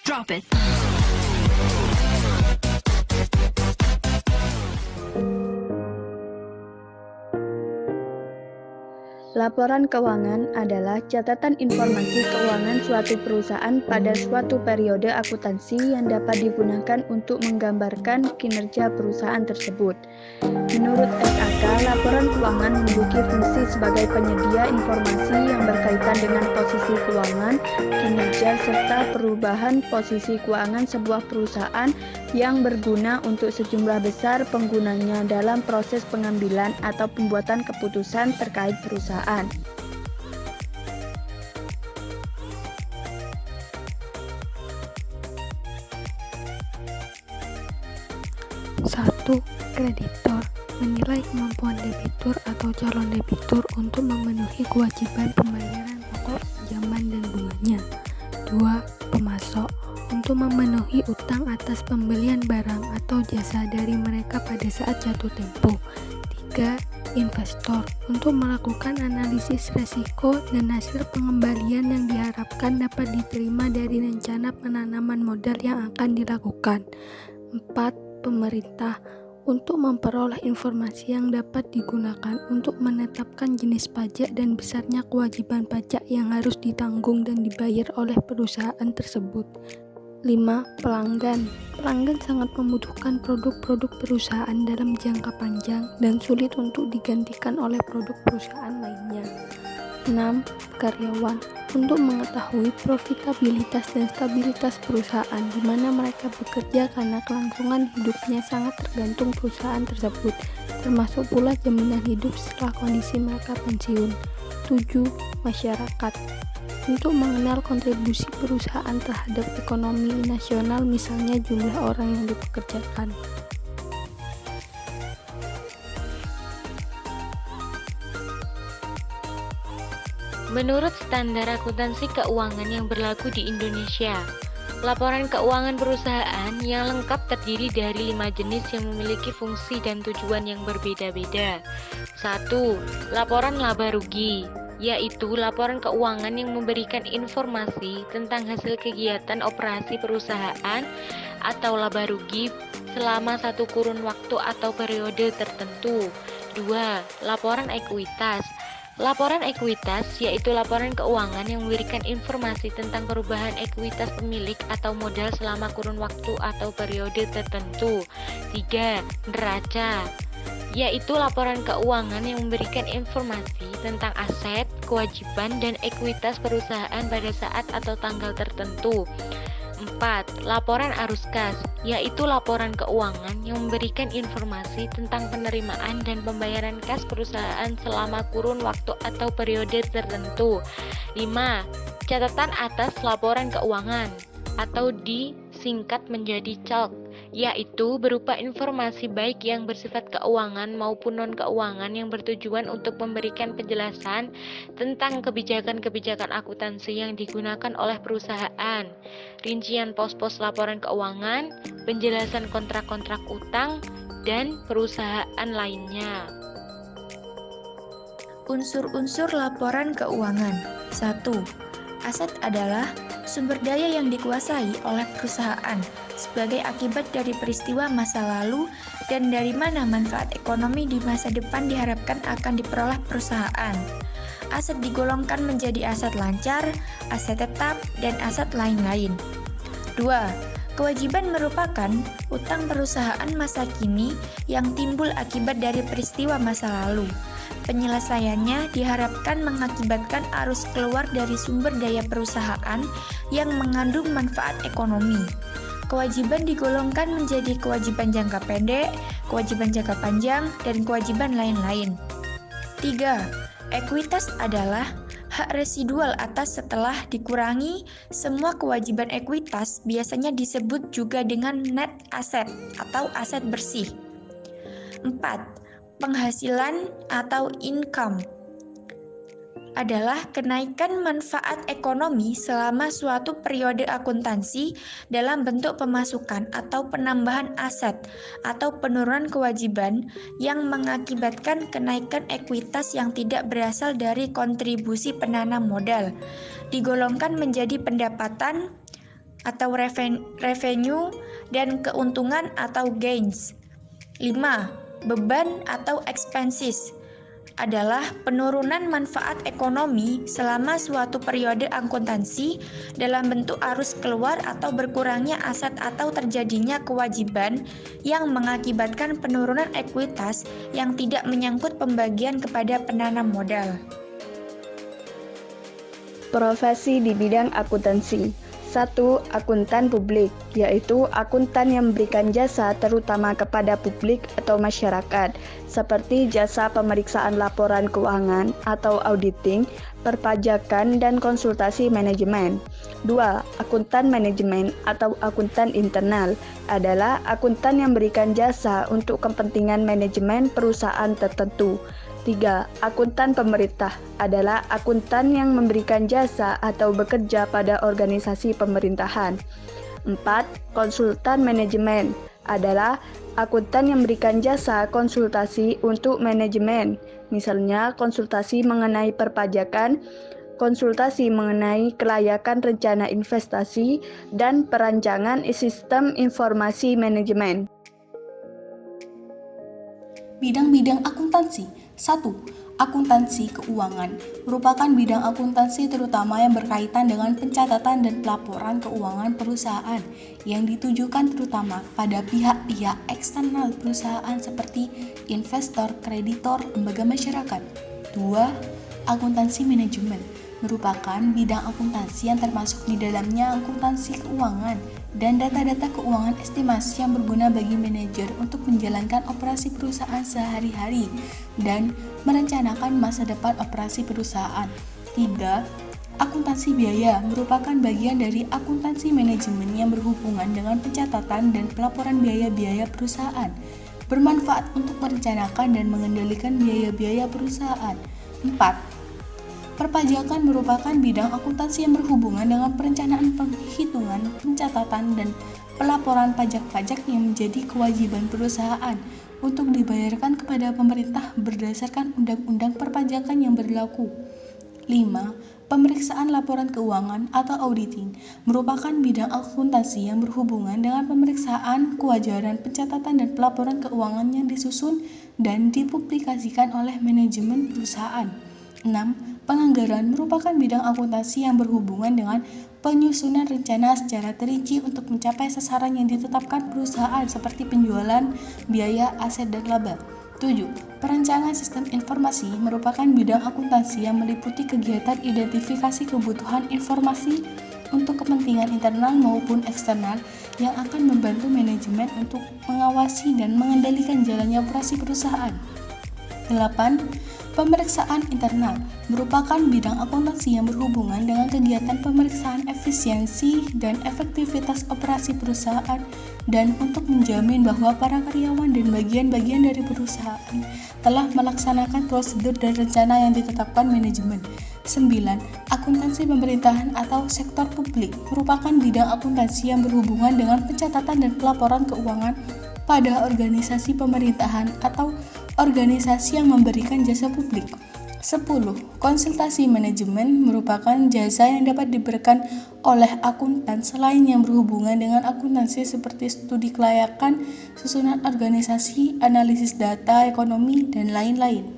Drop it. Laporan keuangan adalah catatan informasi keuangan suatu perusahaan pada suatu periode akuntansi yang dapat digunakan untuk menggambarkan kinerja perusahaan tersebut. Menurut SAK, laporan keuangan memiliki fungsi sebagai penyedia informasi yang berkaitan dengan posisi keuangan, kinerja, serta perubahan posisi keuangan sebuah perusahaan yang berguna untuk sejumlah besar penggunanya dalam proses pengambilan atau pembuatan keputusan terkait perusahaan. Satu, kreditor menilai kemampuan debitur atau calon debitur untuk memenuhi kewajiban pembayaran pokok, pinjaman, dan bunganya. 2. Pemasok untuk memenuhi utang atas pembelian barang atau jasa dari mereka pada saat jatuh tempo. 3. Investor untuk melakukan analisis resiko dan hasil pengembalian yang diharapkan dapat diterima dari rencana penanaman modal yang akan dilakukan. 4. Pemerintah untuk memperoleh informasi yang dapat digunakan untuk menetapkan jenis pajak dan besarnya kewajiban pajak yang harus ditanggung dan dibayar oleh perusahaan tersebut. 5. Pelanggan. Pelanggan sangat membutuhkan produk-produk perusahaan dalam jangka panjang dan sulit untuk digantikan oleh produk perusahaan lainnya. 6. Karyawan untuk mengetahui profitabilitas dan stabilitas perusahaan di mana mereka bekerja karena kelangsungan hidupnya sangat tergantung perusahaan tersebut, termasuk pula jaminan hidup setelah kondisi mereka pensiun. 7. Masyarakat untuk mengenal kontribusi perusahaan terhadap ekonomi nasional, misalnya jumlah orang yang dipekerjakan. Menurut standar akuntansi keuangan yang berlaku di Indonesia, laporan keuangan perusahaan yang lengkap terdiri dari 5 jenis yang memiliki fungsi dan tujuan yang berbeda-beda. 1. Laporan laba rugi, yaitu laporan keuangan yang memberikan informasi tentang hasil kegiatan operasi perusahaan atau laba rugi selama satu kurun waktu atau periode tertentu. 2. Laporan ekuitas. Laporan ekuitas yaitu laporan keuangan yang memberikan informasi tentang perubahan ekuitas pemilik atau modal selama kurun waktu atau periode tertentu. 3. Neraca, yaitu laporan keuangan yang memberikan informasi tentang aset, kewajiban, dan ekuitas perusahaan pada saat atau tanggal tertentu. 4. Laporan arus kas, yaitu laporan keuangan yang memberikan informasi tentang penerimaan dan pembayaran kas perusahaan selama kurun waktu atau periode tertentu. 5. Catatan atas laporan keuangan, atau disingkat menjadi CALK, yaitu berupa informasi baik yang bersifat keuangan maupun non-keuangan yang bertujuan untuk memberikan penjelasan tentang kebijakan-kebijakan akuntansi yang digunakan oleh perusahaan, rincian pos-pos laporan keuangan, penjelasan kontrak-kontrak utang, dan perusahaan lainnya. Unsur-unsur laporan keuangan. 1. Aset adalah sumber daya yang dikuasai oleh perusahaan sebagai akibat dari peristiwa masa lalu dan dari mana manfaat ekonomi di masa depan diharapkan akan diperoleh perusahaan. Aset digolongkan menjadi aset lancar, aset tetap, dan aset lain-lain. 2. Kewajiban merupakan utang perusahaan masa kini yang timbul akibat dari peristiwa masa lalu. Penyelesaiannya diharapkan mengakibatkan arus keluar dari sumber daya perusahaan yang mengandung manfaat ekonomi. Kewajiban digolongkan menjadi kewajiban jangka pendek, kewajiban jangka panjang, dan kewajiban lain-lain. 3. Ekuitas adalah hak residual atas setelah dikurangi semua kewajiban ekuitas, biasanya disebut juga dengan net asset atau aset bersih. 4. Penghasilan atau income adalah kenaikan manfaat ekonomi selama suatu periode akuntansi dalam bentuk pemasukan atau penambahan aset atau penurunan kewajiban yang mengakibatkan kenaikan ekuitas yang tidak berasal dari kontribusi penanam modal. Digolongkan menjadi pendapatan atau revenue dan keuntungan atau gains. 5. Beban atau expenses adalah penurunan manfaat ekonomi selama suatu periode akuntansi dalam bentuk arus keluar atau berkurangnya aset atau terjadinya kewajiban yang mengakibatkan penurunan ekuitas yang tidak menyangkut pembagian kepada penanam modal. Profesi di bidang akuntansi. 1. Akuntan publik, yaitu akuntan yang memberikan jasa terutama kepada publik atau masyarakat, seperti jasa pemeriksaan laporan keuangan atau auditing, perpajakan, dan konsultasi manajemen. 2. Akuntan manajemen atau akuntan internal adalah akuntan yang memberikan jasa untuk kepentingan manajemen perusahaan tertentu. 3. Akuntan pemerintah adalah akuntan yang memberikan jasa atau bekerja pada organisasi pemerintahan. 4. Konsultan manajemen adalah akuntan yang memberikan jasa konsultasi untuk manajemen, misalnya konsultasi mengenai perpajakan, konsultasi mengenai kelayakan rencana investasi, dan perancangan sistem informasi manajemen. Bidang-bidang akuntansi. 1. Akuntansi keuangan merupakan bidang akuntansi terutama yang berkaitan dengan pencatatan dan pelaporan keuangan perusahaan yang ditujukan terutama pada pihak-pihak eksternal perusahaan seperti investor, kreditor, lembaga masyarakat. 2. Akuntansi manajemen merupakan bidang akuntansi yang termasuk di dalamnya akuntansi keuangan dan data-data keuangan estimasi yang berguna bagi manajer untuk menjalankan operasi perusahaan sehari-hari dan merencanakan masa depan operasi perusahaan. 3. Akuntansi biaya merupakan bagian dari akuntansi manajemen yang berhubungan dengan pencatatan dan pelaporan biaya-biaya perusahaan, bermanfaat untuk merencanakan dan mengendalikan biaya-biaya perusahaan. 4. Perpajakan merupakan bidang akuntansi yang berhubungan dengan perencanaan penghitungan, pencatatan, dan pelaporan pajak-pajak yang menjadi kewajiban perusahaan untuk dibayarkan kepada pemerintah berdasarkan undang-undang perpajakan yang berlaku. 5. Pemeriksaan laporan keuangan atau auditing merupakan bidang akuntansi yang berhubungan dengan pemeriksaan kewajaran pencatatan dan pelaporan keuangan yang disusun dan dipublikasikan oleh manajemen perusahaan. 6. Penganggaran merupakan bidang akuntansi yang berhubungan dengan penyusunan rencana secara terinci untuk mencapai sasaran yang ditetapkan perusahaan seperti penjualan, biaya, aset, dan laba. 7. Perancangan sistem informasi merupakan bidang akuntansi yang meliputi kegiatan identifikasi kebutuhan informasi untuk kepentingan internal maupun eksternal yang akan membantu manajemen untuk mengawasi dan mengendalikan jalannya operasi perusahaan. 8. Pemeriksaan internal merupakan bidang akuntansi yang berhubungan dengan kegiatan pemeriksaan efisiensi dan efektivitas operasi perusahaan dan untuk menjamin bahwa para karyawan dan bagian-bagian dari perusahaan telah melaksanakan prosedur dan rencana yang ditetapkan manajemen. 9. Akuntansi pemerintahan atau sektor publik merupakan bidang akuntansi yang berhubungan dengan pencatatan dan pelaporan keuangan pada organisasi pemerintahan atau organisasi yang memberikan jasa publik. 10. Konsultasi manajemen merupakan jasa yang dapat diberikan oleh akuntan selain yang berhubungan dengan akuntansi seperti studi kelayakan, susunan organisasi, analisis data ekonomi, dan lain-lain.